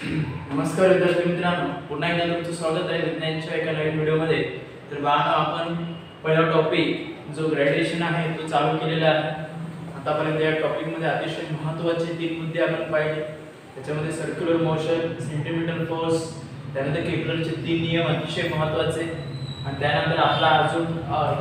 नमस्कार विद्यार्थी मित्रांनो, पुन्हा एकदा तुमचं स्वागत आहे विज्ञानाच्या एका नवीन व्हिडिओमध्ये. तर बाळांनो, आपण पहिला टॉपिक जो ग्रॅड्युएशन आहे तो चालू केलेला आहे. आतापर्यंत या टॉपिकमध्ये अतिशय महत्त्वाचे 3 मुद्दे आपण पाहिले. त्याच्यामध्ये सर्क्युलर मोशन, सेंटीमीटर फोर्स, त्यानंतर केपलरचे 3 नियम अतिशय महत्त्वाचे, आणि त्यानंतर आपला अजून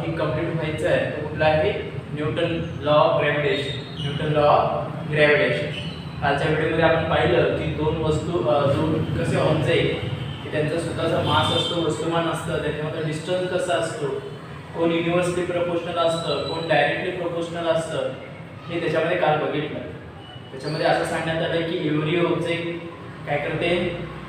हे कंप्लीट व्हायचं आहे तो कुठला आहे, Newton law of gravitation. Newton law of gravitation. कालच्या व्हिडिओमध्ये आपण पाहिलं की दोन वस्तू दोन कसे ऑब्जेक्ट की त्यांचा स्वतःचा मास असतो, वस्तुमान असतं, त्याच्यामध्ये डिस्टन्स कसा असतो, कोण युनिव्हर्सली प्रोपोर्शनल असतं, कोण डायरेक्टली प्रोपोर्शनल असतं, हे त्याच्यामध्ये काल बघितलं. त्याच्यामध्ये असं सांगण्यात आलं की एव्हरी ऑब्जेक्ट काय करते,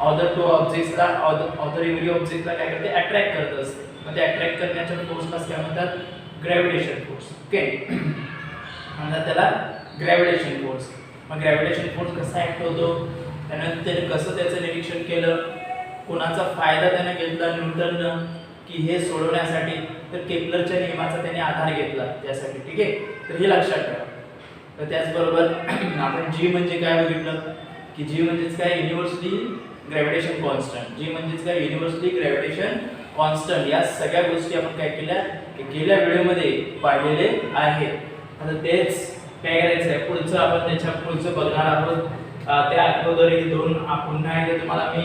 अदर टू ऑब्जेक्ट्सला अदर एव्हरी ऑब्जेक्टला काय करते, अट्रॅक्ट करत असते. मग ते अट्रॅक्ट करण्याच्या फोर्सलाच काय म्हणतात, ग्रॅव्हिटेशन फोर्स. ओके, म्हणतात त्याला ग्रॅव्हिटेशन फोर्स. मग ग्रॅव्हिटेशन फोर्स कसा ऍक्ट होतो, त्यानंतर कसं त्याचं निरीक्षण केलं, कोणाचा फायदा त्याने घेतला न्यूटननं की हे सोडवण्यासाठी, तर केपलरच्या नियमाचा त्याने आधार घेतला त्यासाठी. ठीक आहे, तर हे लक्षात ठेवा. तर त्याचबरोबर आपण जी म्हणजे काय बघितलं की जी म्हणजेच काय, युनिव्हर्सली ग्रॅव्हिटेशन कॉन्स्टंट. जी म्हणजेच काय, युनिव्हर्सली ग्रॅव्हिटेशन कॉन्स्टंट. या सगळ्या गोष्टी आपण काय केल्या, गेल्या व्हिडिओमध्ये पाहिलेले आहेत. आता तेच काय करायचं आहे, पुढचं आपण त्याच्या पुढचं बघणार आहोत. त्या अगोदर हे दोन पुन्हा एकदा तुम्हाला मी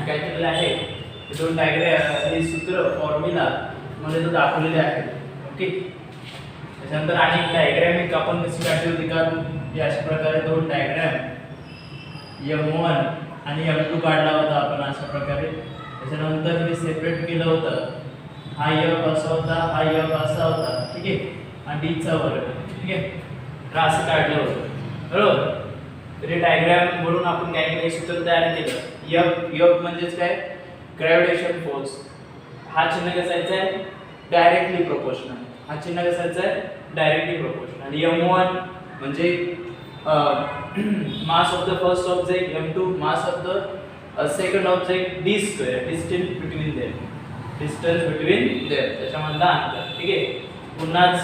काय केलेलं आहे, हे दोन डायग्राम, हे सूत्र फॉर्म्युला मध्ये तो दाखवलेले आहे. ओके, त्याच्यानंतर आणि डायग्राम एक आपण कशी काढली होती का, हे अशा प्रकारे दोन डायग्राम M1 आणि M2 काढला होता आपण अशा प्रकारे. त्याच्यानंतर हे सेपरेट केलं होतं, हा F असा होता, हा F असा होता. ठीक आहे, आणि D चा वर्ग. ठीक आहे, असं काढलं होतं बरोबर. तर हे डायग्राम वरून आपण काय केलं, सूत्र तयार केलं. F म्हणजेच काय, ग्रॅव्हिटेशन फोर्स. हा चिन्ह कसायचा आहे, डायरेक्टली प्रोपोर्शनल. हा चिन्ह कसायचा आहे, डायरेक्टली प्रोपोर्शनल. आणि M1 म्हणजे mass of the first object, M2 mass of the second object, d square, distance between them, distance between them, त्याच्यामधला अंतर. ठीक आहे, पुन्हाच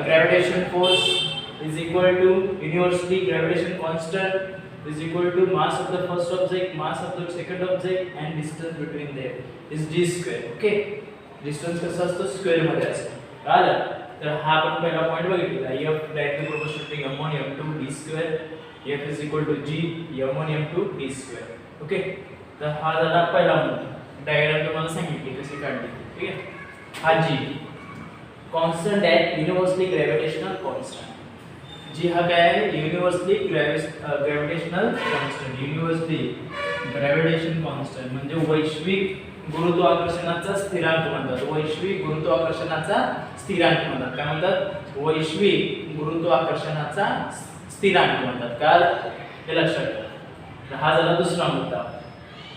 gravitation force is equal to universally gravitation constant is equal to mass of the first object, mass of the second object, and distance between them is d square. Okay, distance कसा असतो, square मध्ये असतो. कळलं? तर हा आपण पहिला point बघितला. F directly proportional to M1 M2 d square, F is equal to G M1 M2 d square. Okay, तर हा झाला पहिला मुद्दा. डायग्राम तुम्हाला सांगितली कशी काढली. ठीक आहे, हा G कॉन्स्टंट आहे, युनिव्हर्सली ग्रॅव्हिटेशनल कॉन्स्टंट. जी हा काय आहे, universally gravitational constant. Universally gravitation constant म्हणजे वैश्विक गुरुत्वाकर्षणाचा स्थिरांक म्हणतात. वैश्विक गुरुत्वाकर्षणाचा स्थिरांक म्हणतात. काय म्हणतात, वैश्विक गुरुत्वाकर्षणाचा स्थिरांक म्हणतात. काय, हे लक्षात ठेवा. तर हा झाला दुसरा मुद्दा,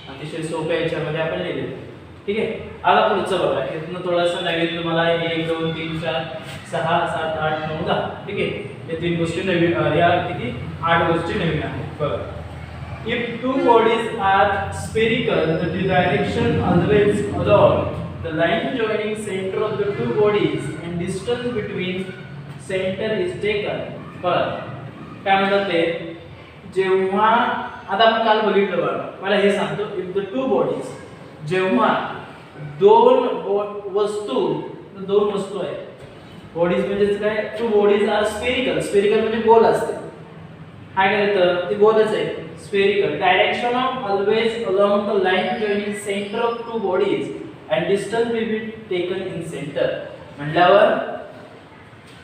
अतिशय सोप्या याच्यामध्ये आपण लिहिले. ठीक आहे, आता पुढचं बघा. इथनं थोडासा नवीन तुम्हाला 1 2 3 4 6 7 8 9 10. ठीक आहे, हे 3 गोष्टी नवीन, या किती 8 गोष्टी नवीन आहेत. बघा, if two bodies are spherical, the direction always along the line joining center of the two bodies and distance between center is taken. बघा काय म्हणतात ते, जेव्हा आता आपण काल बघितलं बघा, मला हे सांगतो, if the two bodies, जेव्हा दोन वस्तू आहेत. बॉडीज म्हणजेच काय, two bodies are spherical. Spherical म्हणजे गोल असते. काय करायचं, ते गोलच आहे, spherical. Direction of always along the line joining centre of two bodies and distance will be taken in centre. म्हणल्यावर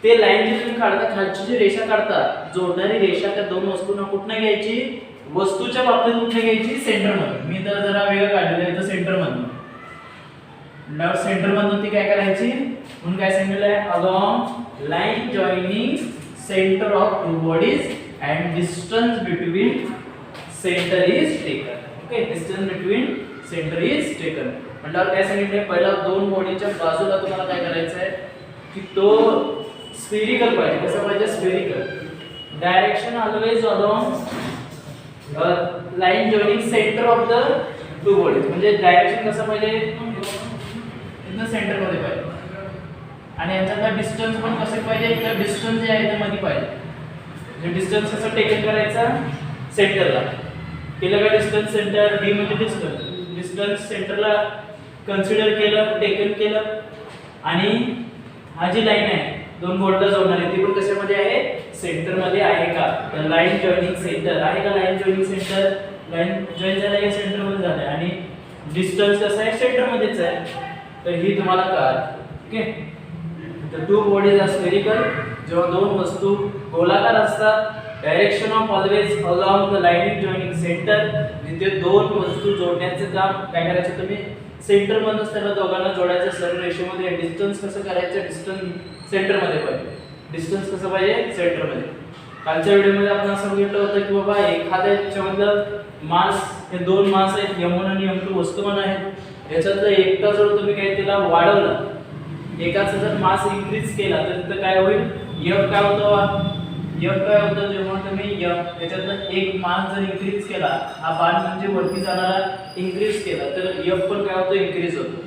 ते लाईन जी तुम्ही काढता, खालची जी रेषा काढता, जोडणारी रेषा त्या दोन वस्तूंना कुठनं घ्यायची, वस्तूच्या बाबतीत कुठनं घ्यायची, सेंटर मधून. मी तर जरा वेगळं काढलेलं आहे, तर सेंटर मधून. म्हणल्यावर सेंटर मधून ती काय करायची, म्हणून काय सांगितलं आहे, along line joining centre of two bodies and distance between centre is taken. Okay, distance between centre is taken. म्हणल्यावर काय सांगितलं, पहिला दोन बॉडीच्या बाजूला तुम्हाला काय करायचं आहे की तो स्फेरिकल पाहिजे. कसं पाहिजे, spherical. Direction always along line joining centre of the two bodies. म्हणजे डायरेक्शन कसं पाहिजे, इथं सेंटर मध्ये पाहिजे. आणि याचा डिस्टन्स पण कसं पाहिजे, इथं डिस्टन्स जे आहे ते मध्ये पाहिजे. म्हणजे डिस्टन्स कसं टेकन करायचा, सेंटरला. केलं का डिस्टन्स सेंटर, डी म्हणजे डिस्टन्स सेंटरला कन्सिडर केलं, टेकन केलं, आणि हा जी लाईन आहे दोन बोर्डला जोडणारी ती पण कशामध्ये आहे, सेंटर मध्ये आहे का, तर लाईन जॉइनिंग सेंटर आहे का, line joining centre, line join झाला या सेंटर मध्ये झालं, आणि डिस्टन्स कसं आहे सेंटर मध्येच आहे, तर ही तुम्हाला कळाल. ओके, तर टू बॉडीज आर स्फेरिकल, जेव्हा दोन वस्तू गोलाकार असतात, direction of always along the line joining centre, जिथे दोन वस्तू जोडण्याचे काम काय करायचं तुम्ही सेंटर मधूनच त्याला दोघांना जोडायचं सरळ रेषेमध्ये. डिस्टन्स कसं करायचं, डिस्टन्स सेंटर मध्ये पाहिजे, डिस्टन्स कसं पाहिजे सेंटर मध्ये. कालच्या व्हिडिओमध्ये आपण असं बघितलं होतं की बाबा एखाद्याच्यामधलं मास, हे दोन मास आहेत m1 आणि m2 वस्तुमान आहेत, याच्यातलं एकटा जर तुम्ही काही त्याला वाढवला, एकाचा जर मास इन्क्रीज केला तर तिथं काय होईल, f काय होतं, f काय होतं जेव्हा तुम्ही f याच्यातलं एक मास जर इन्क्रीज केला, हा बाण म्हणजे वरती जाणारा इन्क्रीज केला, तर f पण काय होतं इन्क्रीज होतो.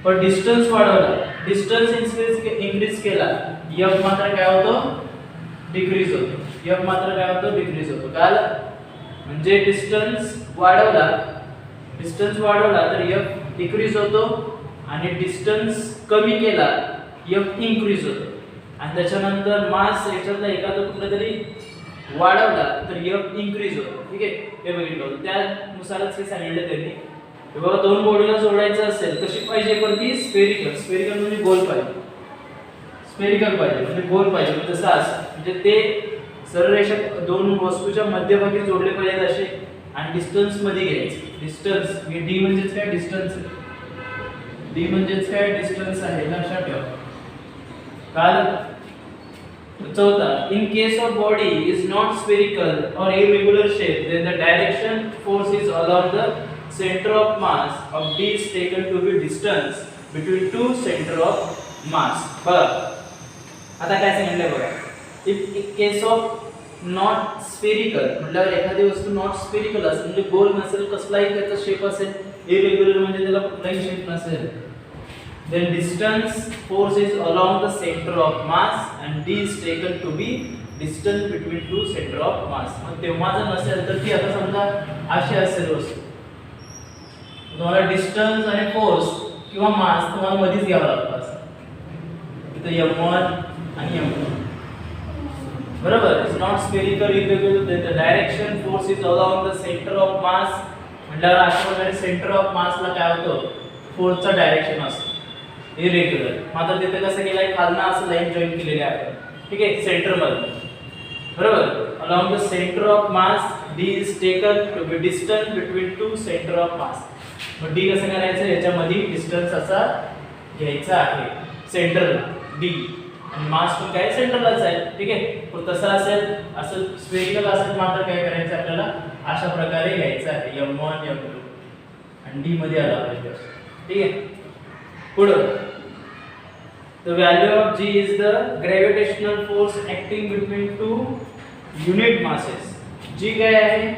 पण डिस्टन्स वाढवला, डिस्टन्स इन्क्रीज केला, f मात्र काय होतो डिक्रीज होतो, f मात्र काय होतो डिक्रीज होतो. काल म्हणजे डिस्टन्स वाढवला तर f डिक्रीज होतो, आणि डिस्टन्स कमी केला f इन्क्रीज होतो, आणि त्याच्यानंतर मास याच्यातला एखादा कुठला तरी वाढवला तर f इन्क्रीज होतो. ठीक आहे, हे बघितलं होतं, त्यानुसारच हे सांगितलं त्यांनी. बघा दोन बॉडीला जोडायचं असेल कशी पाहिजे, पण ती स्फेरिकल म्हणजे गोल पाहिजे, स्फेरिकल पाहिजे म्हणजे गोल पाहिजे, म्हणजे तसं असं म्हणजे ते सरळ रेषा दोन वस्तूच्या मध्यभागी जोडले पाहिजेत असे, आणि डिस्टन्स मध्ये घ्यायचे. डिस्टन्स हे d म्हणजेच काय डिस्टन्स आहे, d म्हणजेच काय डिस्टन्स आहे, लक्षात ठेवा. काल चौथा, in case of body is not spherical और irregular shape, then the direction force is along the center of mass of d is taken to be distance between two center of mass. बघा आता काय सांगितलंय बघा, if in case of not spherical म्हटल्यावर एखादी वस्तू not spherical असेल म्हणजे गोल नसेल, कसलाही त्याचा शेप असेल, इरेग्युलर म्हणजे त्याला कुठलाही शेप नसेल, then distance force is along the center of mass and d is taken to be distance between two center of mass. मग तेव्हा जर नसेल तर ती आता समजा अशी असेल वस्तू, तुम्हाला डिस्टन्स आणि फोर्स किंवा मास तुम्हाला मध्येच घ्यावा लागतो, असं इथं m1 आणि m2 बरोबर. It's not spherical irregular, the direction force is along the centre of मास म्हटल्यावर अशा प्रकारे सेंटर ऑफ मासला काय होतं फोर्सचा डायरेक्शन असतो इरेग्युलर. मात्र तिथे कसं केलंय, खालना असं लाईन जॉइन केलेली आहे आपण, ठीक आहे, सेंटर मध्ये बरोबर. Along the centre of mass d is taken to be distance between two centre of mass. मग d कसं करायचं, याच्यामध्ये डिस्टन्स असा घ्यायचा आहे सेंटरला d, आणि मास पण काय सेंटरलाच आहे. ठीक आहे, पण तसं असेल, असं स्फेरिकल असेल मात्र काय करायचं आपल्याला अशा प्रकारे घ्यायचं आहे m1 m2 आणि d मध्ये आला पाहिजे. ठीक आहे, पुढं the value of g is the gravitational force acting between two unit masses. g काय आहे,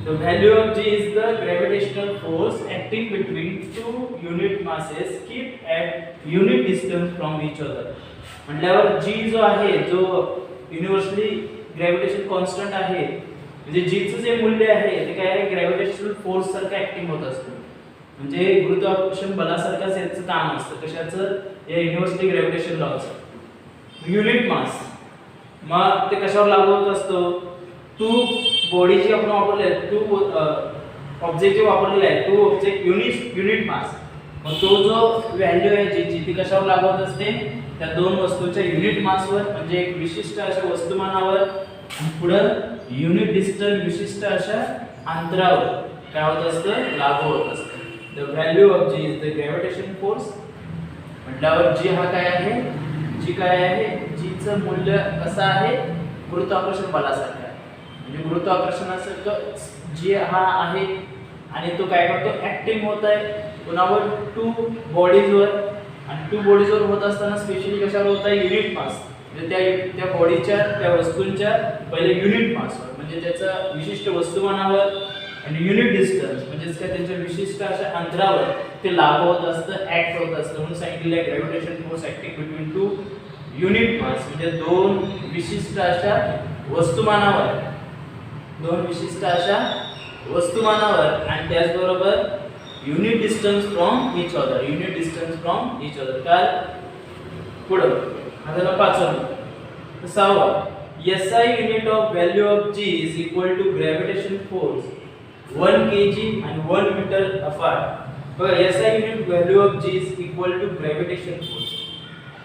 the value of g is the gravitational force acting between two unit masses kept at unit distance from each other. म्हटल्यावर g जो आहे, जो universally gravitation constant आहे, म्हणजे g चं जे मूल्य आहे ते काय आहे, ग्रॅव्हिटेशनल फोर्स सारखं ऍक्टिंग होत असतं, म्हणजे गुरुत्वाकर्षण बलासारखंच याचं काम असतं. कशाचं, या युनिव्हर्सली ग्रॅव्हिटेशन लॉचं युनिट मास. मग ते कशावर लागू होत असतो, टू बॉडीची आपण वापरले आहेत, टू ऑब्जेक्टिव्ह वापरलेले आहेत, टू ऑब्जेक्ट युनिट मास. मग तो जो व्हॅल्यू आहे जी ती कशावर लागू होत असते, त्या दोन वस्तूच्या युनिट मासवर, म्हणजे एक विशिष्ट अशा वस्तुमानावर, आणि पुढे युनिट डिस्टन्स विशिष्ट अशा अंतरावर काय होत असतं, लागू होत असतं. The value of g is the gravitation force. म्हटल्यावर g हा काय आहे, g काय आहे, g चं मूल्य कसं आहे, गुरुत्वाकर्षण बलासारखं आहे. म्हणजे गुरुत्वाकर्षणासारखं g हा आहे, आणि तो काय करतो, ऍक्टिंग होत आहे कोणावर, टू बॉडीजवर. आणि टू बॉडीजवर होत असताना स्पेशली कशावर होत आहे, युनिट मास. म्हणजे त्या बॉडीच्या, त्या वस्तूंच्या पहिले युनिट मासवर, म्हणजे त्याचा विशिष्ट वस्तुमानावर, आणि युनिट डिस्टन्स म्हणजेच काय त्यांच्या विशिष्ट अशा अंतरावर ते लागू होत असतं, ऍक्ट होत असतं. म्हणून सांगितलेलं आहे gravitation force acting between two unit mass, म्हणजे दोन विशिष्ट अशा वस्तुमानावर दोन विशिष्ट अशा वस्तुमानावर आणि त्याचबरोबर unit distance from each other, unit distance from each other. काय पुढं आता झालं पाचवं. सहावा, SI unit of value of G is equal to gravitation force 1 kg आणि 1 मीटर अपार्ट. बघा SI unit value of G is equal to gravitation force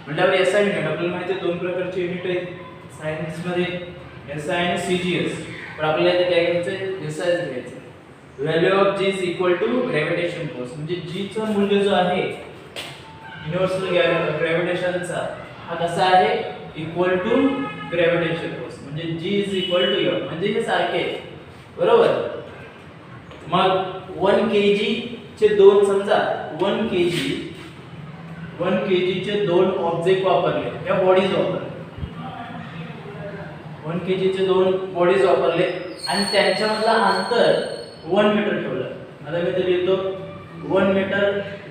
म्हटल्यावर SI unit आपल्याला माहिती आहे दोन प्रकारचे युनिट आहेत सायन्स मध्ये, SI आणि CGS. पण आपल्याला इथे काय घ्यायचं, SI घ्यायचं. Value of G is equal to gravitation force म्हणजे G चं मूल्य जो आहे युनिव्हर्सल ग्रॅव्हिटेशनचा हा कसा आहे, इक्वल टू ग्रॅव्हिटेशन फोर्स म्हणजे G is equal to F म्हणजे हे सारखे आहे बरोबर. मग 1 kg चे दोन समजा 1 kg चे दोन ऑब्जेक्ट वापरले, या बॉडीज वापरले, 1 kg चे दोन बॉडीज वापरले आणि त्यांच्यामधला अंतर 1 मीटर ठेवलं. आता मी इथे लिहितो 1 मीटर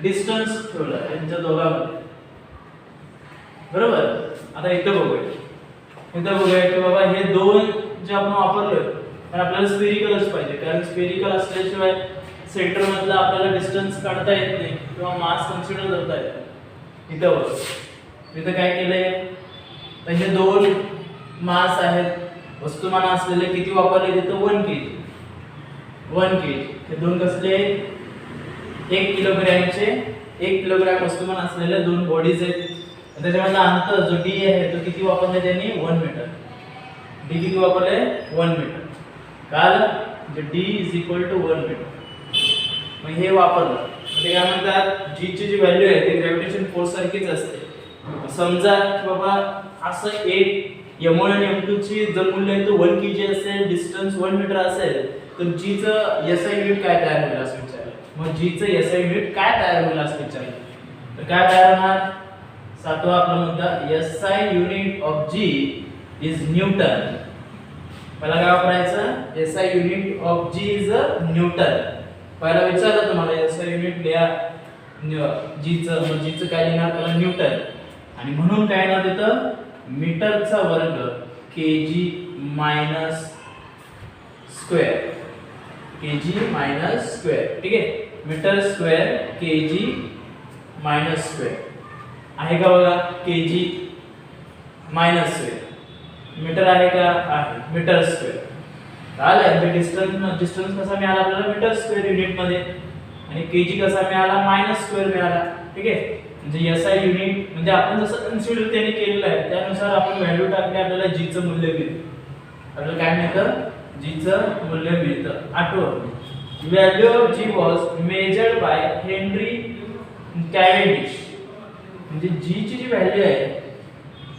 डिस्टन्स ठेवलं त्यांच्या दोघांमध्ये बरोबर. आता इथं बघूया की बाबा हे दोन जे आपण वापरले तर आपल्याला स्फेरिकलच पाहिजे, कारण स्फेरिकल असल्याशिवाय सेंटर मधला आपल्याला डिस्टन्स काढता येत नाही किंवा मास कन्सिडर करता येत नाही. इथं बघ इथं काय केलंय, तर हे दोन मास आहेत वस्तुमान असलेले किती वापरले तिथं 1 kg. हे दोन कसले 1 किलोग्रॅमचे 1 किलोग्रॅम वस्तुमान असलेले दोन बॉडीज आहेत. त्याच्यामधला अंतर जो D आहे तो किती वापरले त्यांनी 1 मीटर. D किती वापरले 1 मीटर. काल जे D is equal to 1 metre. मग हे वापरलं ते काय म्हणतात, G ची जी व्हॅल्यू आहे ती ग्रॅव्हिटेशन फोर्स सारखीच असते. समजा की बाबा असं एक M1 आणि M2 ची जर मूल्य आहे तो 1 kg असेल, डिस्टन्स 1 मीटर असेल, तर G चं SI युनिट काय तयार होईल असं विचारलं. मग G चं SI युनिट काय तयार होईल असं विचारलं. तर काय तयार होणार, सातवा आपला मुद्दा, SI unit of G is Newton. मला काय वापरायचं, SI unit of G is Newton. पहिला विचारलं तुम्हाला SI युनिट लिहा G चं, मग G चं काय लिहिणार त्याला न्यूटन आणि म्हणून काय ना तिथं मीटरचा वर्ग kg minus square, kg minus square. ठीक आहे, metre square kg minus square आहे का बघा, kg मायनस स्क्वेअर मीटर आहे का, आहे मीटर स्क्वेअर. आला डिस्टन्स कसा मिळाला आपल्याला मीटर स्क्वेअर युनिट मध्ये आणि kg कसा मिळाला मायनस स्क्वेअर मिळाला. ठीक आहे, म्हणजे SI युनिट म्हणजे आपण जसं कन्सिडर त्याने केलेलं आहे त्यानुसार आपण व्हॅल्यू टाकले आपल्याला G चं मूल्य मिळतं. आपल्याला काय मिळतं, G चं मूल्य मिळतं. आठवं, value of G was measured by Henry Cavendish. म्हणजे G ची जी व्हॅल्यू आहे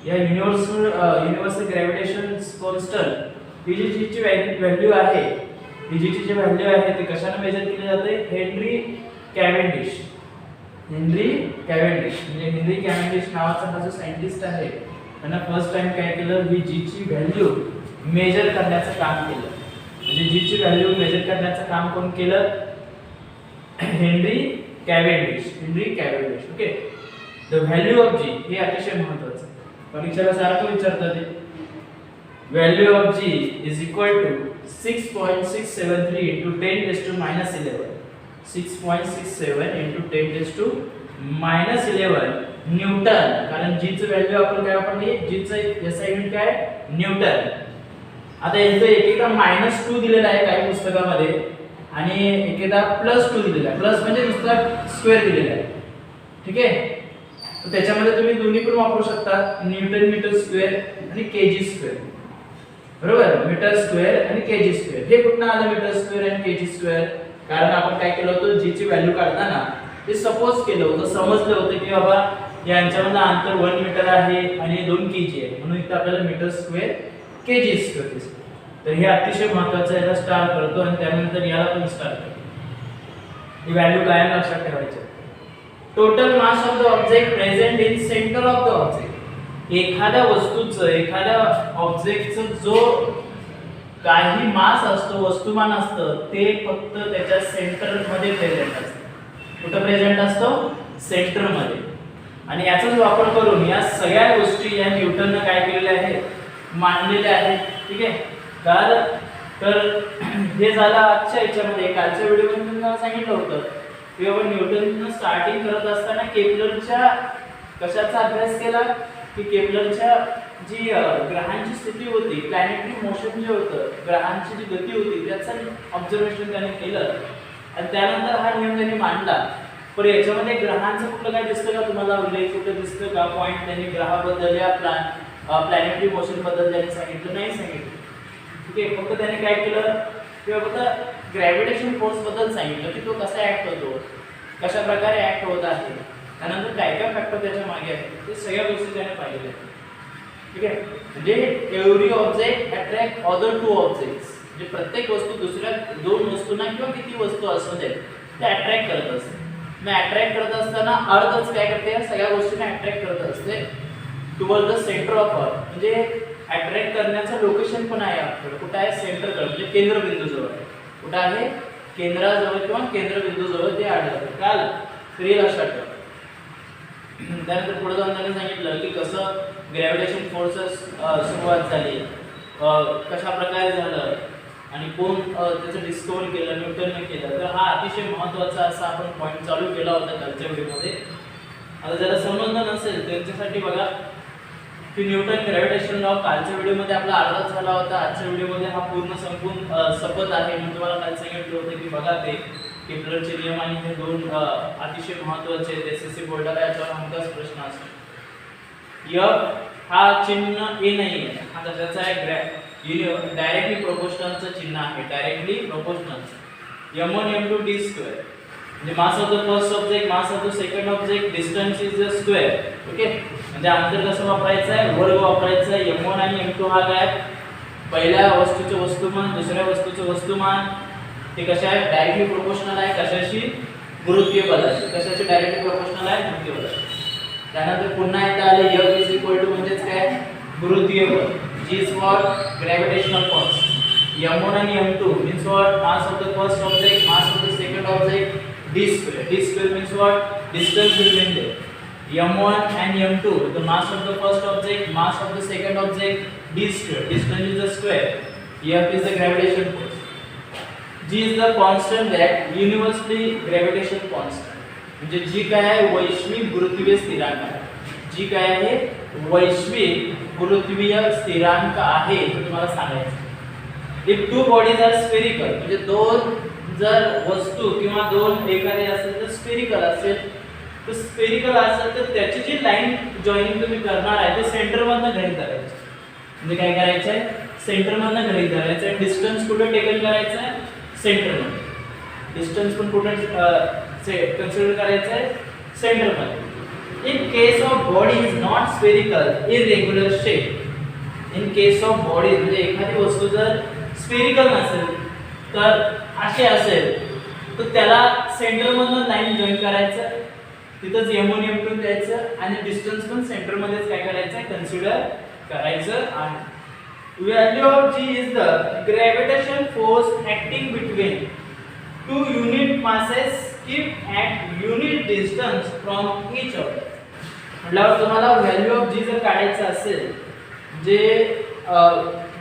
या युनिव्हर्सल ग्रॅव्हिटेशन कॉन्स्टंट ही जी G ची व्हॅल्यू आहे, ही G ची जी व्हॅल्यू आहे ती कशाने मेजर केली जाते, हेनरी कॅव्हेंडिश. हेनरी कॅव्हेंडिश म्हणजे हेनरी कॅव्हेंडिश नावाचा हा जो सायंटिस्ट आहे त्यांना फर्स्ट टाइम काय केलं, ही G ची व्हॅल्यू मेजर करण्याचं काम केलं. म्हणजे G ची व्हॅल्यू मेजर करण्याचं काम कोण केलं, Henry Cavendish. Okay, the value of G हे अतिशय महत्त्वाचं परीक्षेला सारखं विचारतात. ते value of G is equal to 6.673 into 10 to minus 11. 6.67 into 10 to minus 11 Newton. कारण G चं व्हॅल्यू आपण काय वापरली, G चं SI युनिट काय न्यूटन. आता इथे एकेकदा -2 दिलेला आहे काही पुस्तकामध्ये आणि एकेकदा +2 दिलेला आहे. प्लस म्हणजे नुसता स्क्वेअर दिलेला आहे. ठीक आहे, तर त्याच्यामध्ये तुम्ही दोन्ही पण वापरू शकता, न्यूटन मीटर स्क्वेअर आणि kg स्क्वेअर. बरोबर, मीटर स्क्वेअर आणि kg स्क्वेअर. हे कुठनं आलं मीटर स्क्वेअर आणि kg स्क्वेअर, कारण आपण काय केलं होतं G ची व्हॅल्यू काढताना ते सपोज केलं होतं, समजलं होतं की बाबा यांच्यामधलं अंतर 1 मीटर आहे आणि 2 kg आहे, म्हणून इथे आपल्याला मीटर स्क्वेअर kg स्क्वेअर दिसतं. तर हे अतिशय महत्त्वाचं आहे, याला स्टार करतो आणि त्यानंतर याला पण स्टार करतो. ही व्हॅल्यू कायम लक्षात ठेवायची. Total mass of the object present in centre of the object. एखाद्या वस्तूचं, एखाद्या ऑब्जेक्टचं जो काही मास असतो, वस्तुमान असतं, ते फक्त त्याच्या सेंटर मध्ये प्रेझेंट असतं. कुठं प्रेझेंट असतो, सेंटर मध्ये. आणि याचाच वापर करून या सगळ्या गोष्टी या न्यूटनने काय केलेल्या आहेत, मांडलेल्या आहेत. ठीक आहे, तर तर हे झालं आजच्या याच्यामध्ये. कालच्या व्हिडिओमध्ये मी तुम्हाला सांगितलं होतं की आपण न्यूटननं स्टार्टिंग करत असताना केपलरच्या कशाचा अभ्यास केला की केपलरच्या जी ग्रहांची स्थिती होती, प्लॅनेटरी मोशन जे होतं, ग्रहांची जी गती होती त्याचं ऑब्झर्वेशन त्याने केलं आणि त्यानंतर हा नियम त्यांनी मांडला. पण याच्यामध्ये ग्रहांचं कुठलं काय दिसतं का तुम्हाला? उल्लेख कुठं दिसतं का? पॉईंट त्यांनी ग्रहाबद्दल या प्लॅनेटरी मोशन बद्दल त्यांनी सांगितलं नाही, सांगितलं. ठीक आहे, फक्त त्याने काय केलं किंवा फक्त ग्रॅव्हिटेशन फोर्स बद्दल सांगितलं की तो कसा ऍक्ट होतो, कशा प्रकारे ऍक्ट होत आहे, त्यानंतर काय काय फॅक्टर त्याच्या मागे आहेत ते सगळ्या गोष्टी त्याने पाहिलेल्या. ठीक आहे, म्हणजे every object attract other two objects. म्हणजे प्रत्येक वस्तू दुसऱ्या दोन वस्तूंना किंवा किती वस्तू असू दे ते अट्रॅक्ट करत असते. मग अट्रॅक्ट करत असताना अर्थच काय करते, या सगळ्या गोष्टींना अट्रॅक्ट करत असते toward the centre of earth. म्हणजे अट्रॅक्ट करण्याचं लोकेशन पण आहे आपल्याकडे. कुठं आहे? सेंटरकडे, म्हणजे केंद्रबिंदूजवळ. कुठं आहे? केंद्राजवळ किंवा केंद्रबिंदूजवळ ते आढळतं. काल तरी लक्षात ठेवा. त्यानंतर पुढे जाऊन त्यांनी सांगितलं की कसं ग्रॅव्हिटेशन फोर्स सुरुवात झाली, कशा प्रकारे झालं आणि कोण त्याचं डिस्कवर केलं, न्यूटनने केलं. तर हा अतिशय महत्त्वाचा असा आपण पॉईंट चालू केला होता कालच्या व्हिडिओमध्ये. आता ज्याला समजलं नसेल त्यांच्यासाठी बघा की न्यूटन ग्रॅव्हिटेशन लॉ कालच्या व्हिडिओमध्ये आपला अर्धाच झाला होता. आजच्या व्हिडिओमध्ये हा पूर्ण संपून सपत आहे. मी तुम्हाला काल सांगितलं होतं की बघा ते केपलरचे नियम आणि हे दोन अतिशय महत्त्वाचे आहेत. एसएससी बोर्डाला याच्यावर हमखास प्रश्न असतो. हा चिन्ह ए नाही आहे, हा कशाचा आहे? डायरेक्टली प्रोपोर्शनलचं चिन्ह आहे. Directly proportional m1 m2 d2 म्हणजे mass of the first object, mass of the second object, distance is the square. Okay, म्हणजे अंतर कसं वापरायचं आहे? वर्ग वापरायचा आहे. m1 आणि m2 हा काय? पहिल्या वस्तूचे वस्तुमान, दुसऱ्या वस्तूचे वस्तुमान. ते कशा आहे? डायरेक्टली प्रोपोर्शनल आहे. कशाशी? गुरुत्वीय बलाशी. कशाशी डायरेक्टली प्रोपोर्शनल आहे? गुरुत्वीय बलाशी. त्यानंतर पुन्हा एकदा आले F म्हणजेच काय? गुरुत्वीय बल. G is what? Gravitational force. M1 and M2 means what? Mass of the first object, mass of the second object, d square. D square means what? Distance between them. M1 and M2, the mass of the first object, mass of the second object, d square. Distance is the square. F is the gravitation force. G is the constant that universally gravitation constant. म्हणजे G काय आहे? वैश्विक गुरुत्वीय स्थिरांक आहे. G काय आहे? वैश्विक गुरुत्वीय स्थिरांक आहे हे तुम्हाला सांगायचं. If two bodies are spherical, म्हणजे दोन जर वस्तू किंवा दोन एखादे असेल तर स्फेरिकल असेल, तर स्फेरिकल असेल तर त्याची जी लाईन जॉईनिंग तुम्ही करणार आहे ते सेंटर मधनं गणित करायचं. म्हणजे काय करायचं आहे? सेंटर मधनं गणित करायचं आहे. डिस्टन्स कुठे टेकन करायचं आहे? सेंटर मध्ये. डिस्टन्स पण कुठे कन्सिडर करायचं आहे? सेंटर मध्ये. In case of body is not spherical, irregular shape. In case of body म्हणजे एखादी वस्तू जर स्फेरिकल नसेल तर असे असेल तर त्याला सेंटर मधून लाईन जॉईन करायचं, तिथंच m1 m2 द्यायचं आणि डिस्टन्स पण सेंटर मध्येच काय करायचं आहे? कन्सिडर करायचं आहे. Value of G is the gravitation force acting between two unit masses if at unit distance from each other. म्हटल्यावर तुम्हाला व्हॅल्यू ऑफ जी जर काढायचं असेल, जे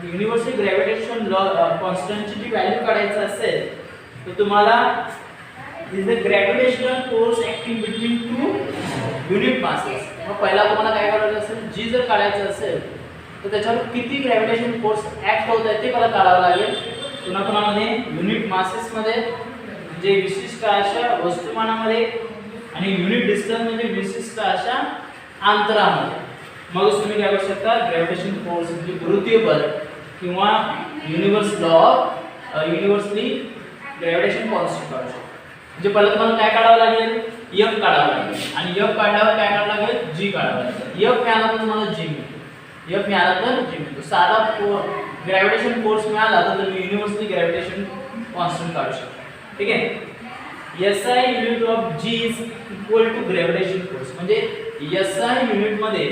युनिव्हर्सल ग्रॅव्हिटेशन लॉ कॉन्स्टंटची जी व्हॅल्यू काढायचं असेल तर तुम्हाला is the gravitational force acting between two unit masses. मग पहिला तुम्हाला काय करायचं असेल? जी जर काढायचं असेल तर त्याच्यावर किती ग्रॅव्हिटेशन फोर्स ऍक्ट होत आहे ते मला काढावं लागेल. पुन्हा युनिट मासेस मध्ये म्हणजे विशिष्ट अशा वस्तुमानामध्ये आणि युनिट डिस्टन्स म्हणजे विशिष्ट अशा अंतरामध्ये. मग तुम्ही काय करू शकता? ग्रॅव्हिटेशन फोर्स म्हणजे गुरुत्वीय बल किंवा universal law of universally gravitation constant काढू शकता. म्हणजे पहिलं तुम्हाला काय काढावं लागेल? F काढावं लागेल आणि F काढल्यावर काय काढावं लागेल? G काढावं लागेल. F मिळाला तर तुम्हाला G मिळतो. F मिळाला तर G मिळतो. साधा ग्रॅव्हिटेशन फोर्स मिळाला तर तुम्ही युनिव्हर्सली ग्रॅव्हिटेशन कॉन्स्टंट काढू शकता. ठीक आहे. SI unit of G is equal to gravitation force. म्हणजे SI युनिट मध्ये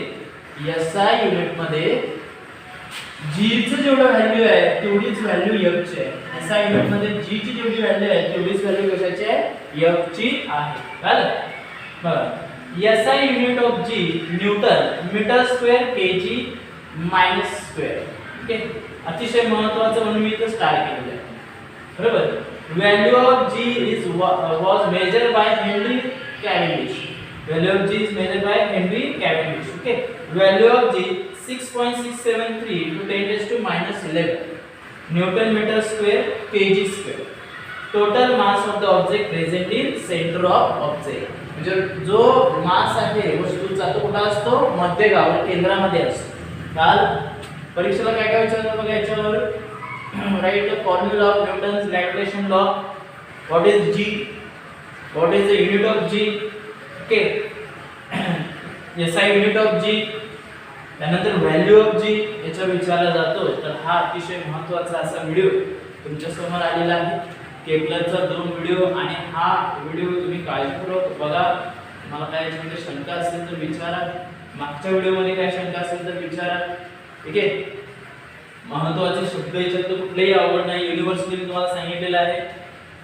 G चं जेवढं व्हॅल्यू आहे तेवढीच व्हॅल्यू F ची आहे. SI युनिट मध्ये G ची जेवढी व्हॅल्यू आहे तेवढीच व्हॅल्यू कशाची आहे? F ची आहे. कळलं? बघा SI unit of G newton metre square kg minus square. ठीक आहे. अतिशय महत्त्वाचं म्हणून मी इथं स्टार केलेलं आहे. बरोबर. Value of G is was measured by Henry Cavendish. Value of G is measured by Henry Cavendish. Okay. Value of G 6.673 to 10⁻11 newton metre square kg square. Total mass of the object present in centre of object. म्हणजे जो मास आहे वस्तूचा तो कुठे असतो? मध्यभागी केंद्रामध्ये असतो. काल परीक्षेला काय काय विचारलं बघा याच्यावर. Right the formula of Newton's gravitation law. What is g? What is the unit of g? Okay. SI unit of g. त्यानंतर व्हॅल्यू ऑफ g याच्यावर विचारला जातो. तर हा अतिशय महत्त्वाचा असा व्हिडिओ तुमच्या समोर आलेला आहे. केपलरचा 2 व्हिडिओ आणि हा व्हिडिओ तुम्ही काळजीपूर्वक बघा. मला काय याच्यामध्ये शंका असेल तर विचारा. मागच्या व्हिडिओमध्ये काय शंका असेल तर विचारा. ठीक आहे. महत्त्वाचे शब्द याच्यात कुठलेही आवड नाही. युनिव्हर्सिटी तुम्हाला सांगितलेलं आहे.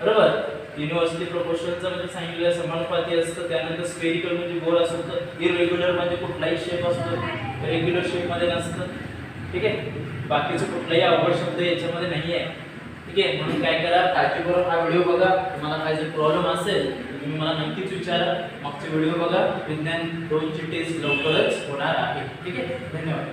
बरोबर. युनिव्हर्सिटी प्रोपोर्शनचं म्हणजे सांगितलेलं समानुपाती असतं. त्यानंतर स्फेरिकल म्हणजे गोल असतं. इररेग्युलर म्हणजे कुठलाही शेप असतो. रेग्युलर शेप मध्ये नसतं. ठीक आहे. बाकीचे कुठलाही अवघड शब्द याच्यामध्ये नाही आहे. ठीक आहे. म्हणून काय करा, काळजीपूर्वक हा व्हिडिओ बघा. तुम्हाला काय जर प्रॉब्लेम असेल तर तुम्ही मला नक्कीच विचारा. मागचे व्हिडिओ बघा. विज्ञान 2 ची टेस्ट लवकरच होणार आहे. ठीक आहे. धन्यवाद.